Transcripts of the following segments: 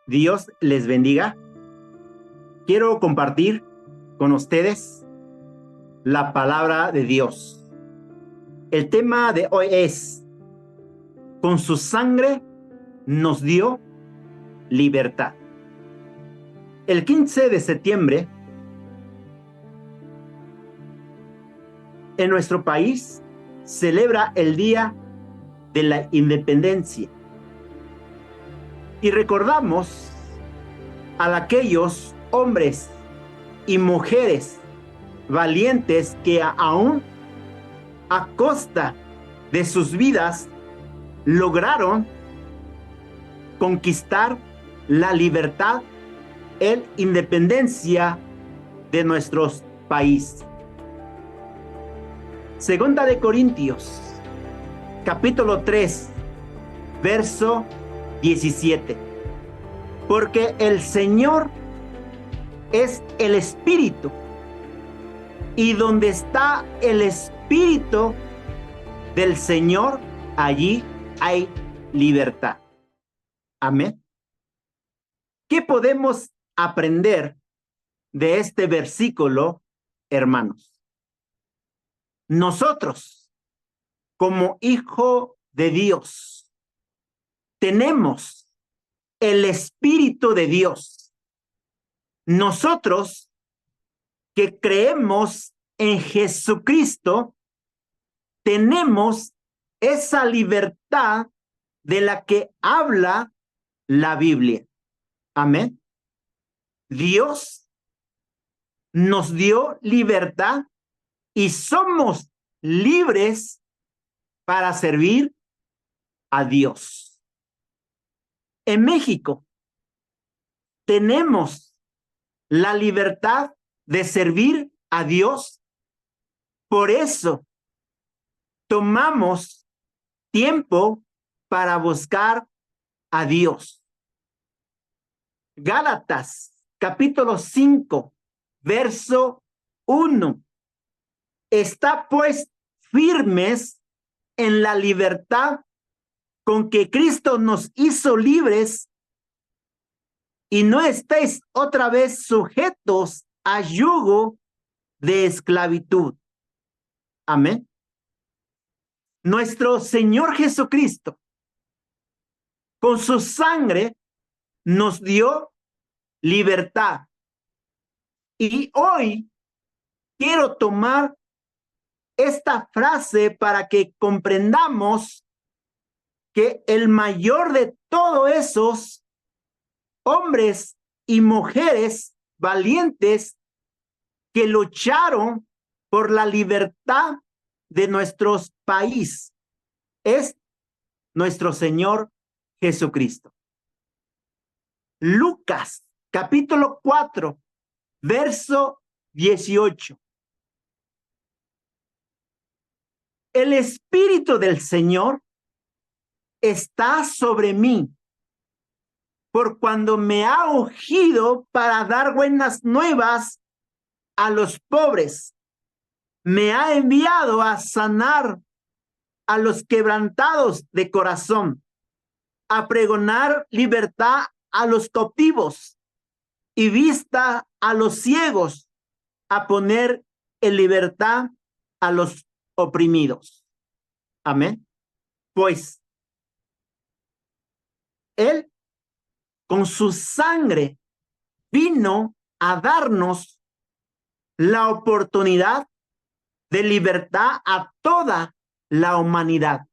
Dios les bendiga. Quiero compartir con ustedes la palabra de Dios. El tema de hoy es: con su sangre nos dio libertad. El 15 de septiembre, en nuestro país, celebra el Día de la Independencia. Y recordamos a aquellos hombres y mujeres valientes que aún a costa de sus vidas lograron conquistar la libertad e independencia de nuestro país. Segunda de Corintios, capítulo 3, verso 17. Porque el Señor es el Espíritu, y donde está el Espíritu del Señor, allí hay libertad. Amén. ¿Qué podemos aprender de este versículo, hermanos? Nosotros, como hijo de Dios, tenemos el Espíritu de Dios. Nosotros que creemos en Jesucristo, tenemos esa libertad de la que habla la Biblia. Amén. Dios nos dio libertad y somos libres para servir a Dios. En México tenemos la libertad de servir a Dios. Por eso tomamos tiempo para buscar a Dios. Gálatas, capítulo 5, verso 1. Está pues firmes en la libertad con que Cristo nos hizo libres, y no estéis otra vez sujetos a yugo de esclavitud. Amén. Nuestro Señor Jesucristo, con su sangre, nos dio libertad. Y hoy quiero tomar esta frase para que comprendamos que el mayor de todos esos hombres y mujeres valientes que lucharon por la libertad de nuestro país es nuestro Señor Jesucristo. Lucas, capítulo 4, verso 18. El Espíritu del Señor está sobre mí, por cuando me ha ungido para dar buenas nuevas a los pobres. Me ha enviado a sanar a los quebrantados de corazón, a pregonar libertad a los cautivos y vista a los ciegos, a poner en libertad a los oprimidos. Amén. Pues Él con su sangre vino a darnos la oportunidad de libertad a toda la humanidad,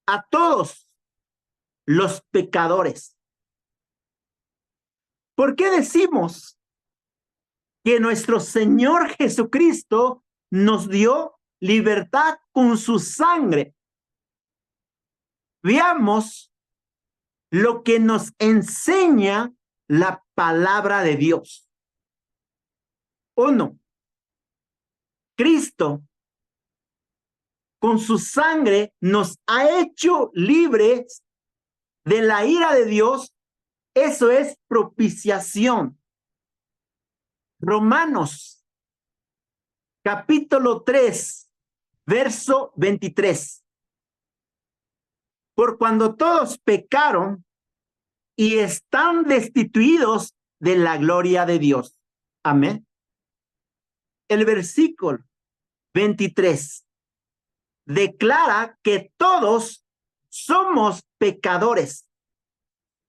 a todos los pecadores. ¿Por qué decimos que nuestro Señor Jesucristo nos dio libertad con su sangre? Veamos lo que nos enseña la palabra de Dios. 1. Cristo con su sangre nos ha hecho libres de la ira de Dios. Eso es propiciación. Romanos, capítulo 3, verso 23. Por cuando todos pecaron y están destituidos de la gloria de Dios. Amén. El versículo 23 declara que todos somos pecadores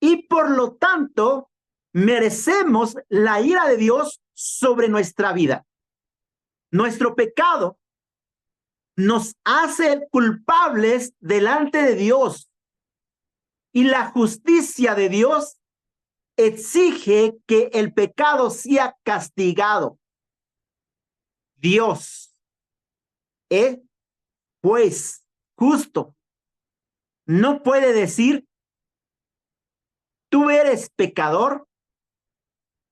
y por lo tanto merecemos la ira de Dios sobre nuestra vida. Nuestro pecado nos hace culpables delante de Dios y la justicia de Dios exige que el pecado sea castigado. Dios es, pues, justo. No puede decir, tú eres pecador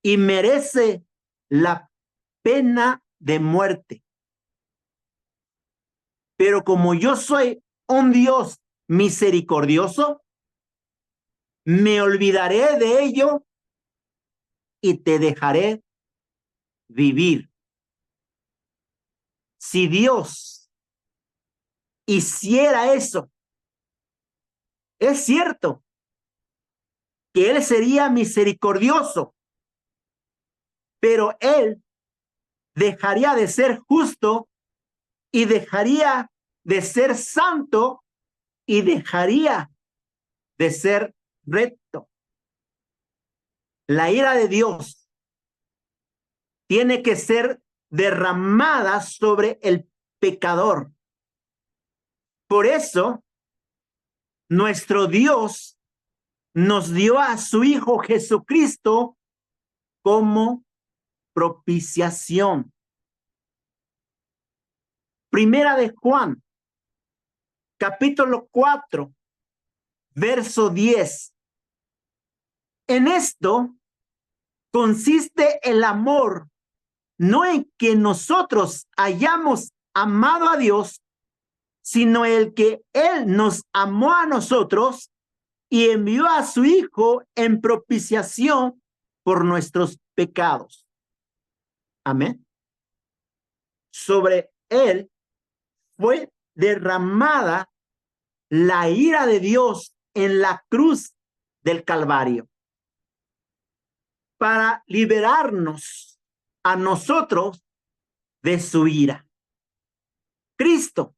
y merece la pena de muerte. Pero como yo soy un Dios misericordioso, me olvidaré de ello y te dejaré vivir. Si Dios hiciera eso, es cierto que Él sería misericordioso, pero Él dejaría de ser justo y dejaría de ser santo y dejaría de ser recto. La ira de Dios tiene que ser derramada sobre el pecador. Por eso, nuestro Dios nos dio a su Hijo Jesucristo como propiciación. Primera de Juan, capítulo 4, verso 10. En esto consiste el amor, no en que nosotros hayamos amado a Dios, sino el que Él nos amó a nosotros y envió a su Hijo en propiciación por nuestros pecados. Amén. Sobre Él fue derramada la ira de Dios en la cruz del Calvario para liberarnos a nosotros de su ira. Cristo,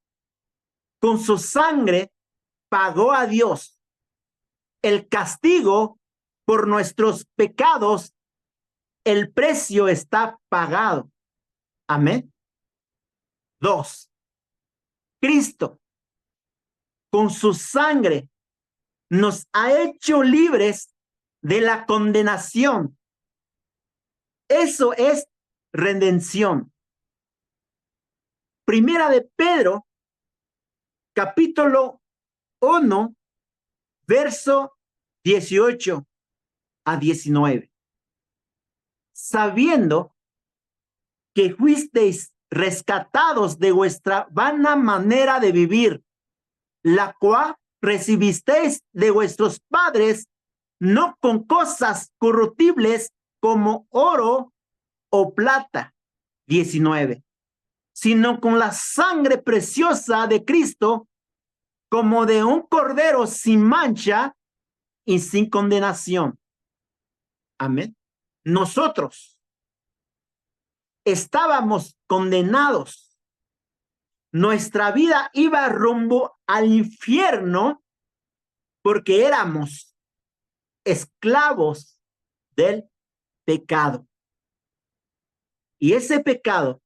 con su sangre, pagó a Dios el castigo por nuestros pecados. El precio está pagado. Amén. 2. Cristo, con su sangre, nos ha hecho libres de la condenación. Eso es redención. Primera de Pedro, capítulo 1, verso 18 a 19. Sabiendo que fuisteis rescatados de vuestra vana manera de vivir, la cual recibisteis de vuestros padres, no con cosas corruptibles como oro o plata, 19, sino con la sangre preciosa de Cristo, como de un cordero sin mancha y sin condenación. Amén. Nosotros estábamos condenados. Nuestra vida iba rumbo al infierno porque éramos esclavos del pecado. Y ese pecado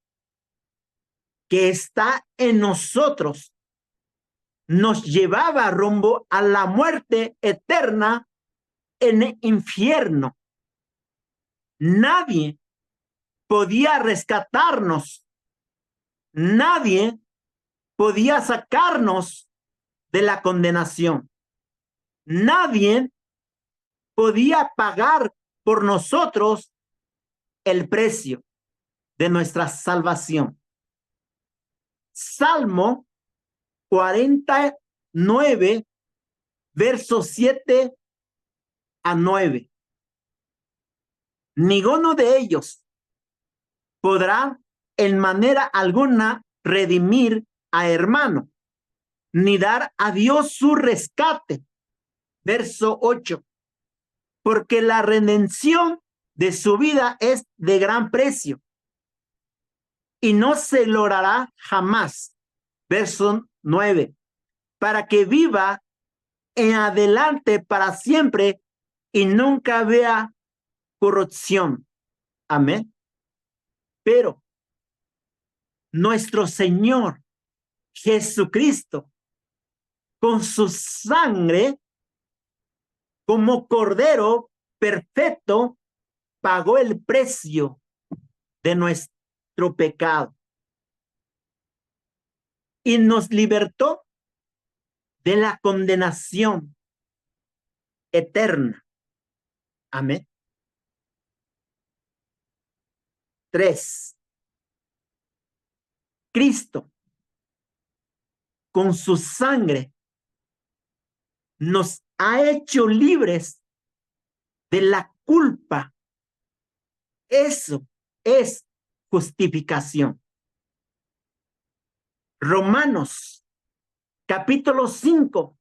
que está en nosotros nos llevaba rumbo a la muerte eterna en el infierno. Nadie podía rescatarnos. Nadie podía sacarnos de la condenación. Nadie podía pagar por nosotros el precio de nuestra salvación. Salmo 49, versos 7 a 9. Ninguno de ellos podrá en manera alguna redimir a hermano, ni dar a Dios su rescate. Verso 8. porque la redención de su vida es de gran precio y no se logrará jamás. Verso 9, para que viva en adelante para siempre y nunca vea corrupción. Amén. Pero nuestro Señor Jesucristo, con su sangre, como Cordero perfecto, pagó el precio de nuestro pecado y nos libertó de la condenación eterna. Amén. 3. Cristo, con su sangre, nos ha hecho libres de la culpa. Eso es justificación. Romanos, capítulo 5,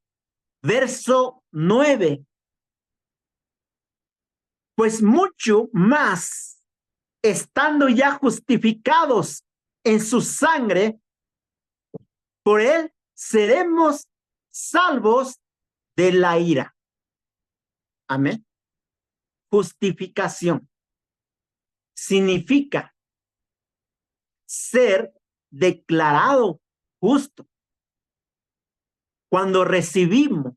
verso 9. Pues mucho más, estando ya justificados en su sangre, por él seremos salvos de la ira. Amén. Justificación significa ser declarado justo. Cuando recibimos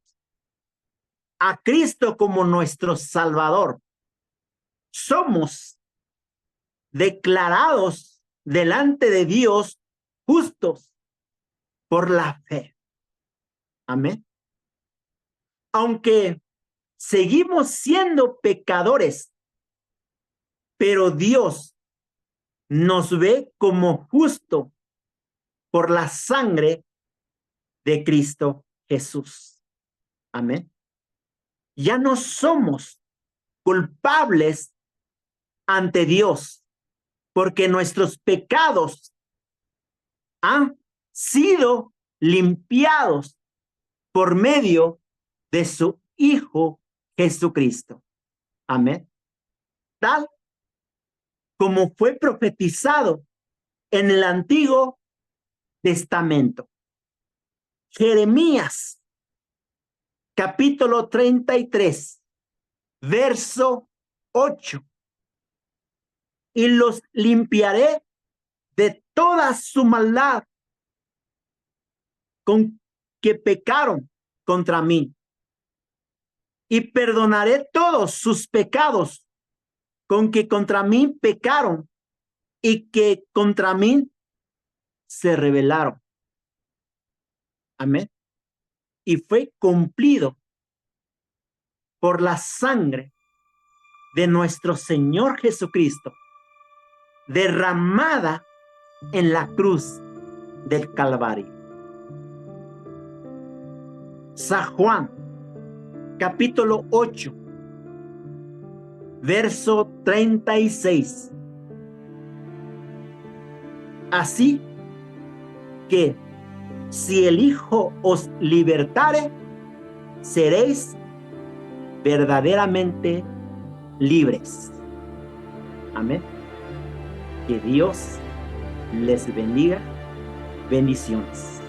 a Cristo como nuestro Salvador, somos declarados delante de Dios justos por la fe. Amén. Aunque seguimos siendo pecadores, pero Dios nos ve como justo por la sangre de Cristo Jesús. Amén. Ya no somos culpables ante Dios, porque nuestros pecados han sido limpiados por medio de su Hijo Jesucristo. Amén. Tal como fue profetizado en el Antiguo Testamento. Jeremías, capítulo 33, verso 8. Y los limpiaré de toda su maldad con que pecaron contra mí. Y perdonaré todos sus pecados con que contra mí pecaron y que contra mí se rebelaron. Amén. Y fue cumplido por la sangre de nuestro Señor Jesucristo, derramada en la cruz del Calvario. San Juan, capítulo 8, verso 36. Así que si el Hijo os libertare, seréis verdaderamente libres. Amén. Que Dios les bendiga. Bendiciones.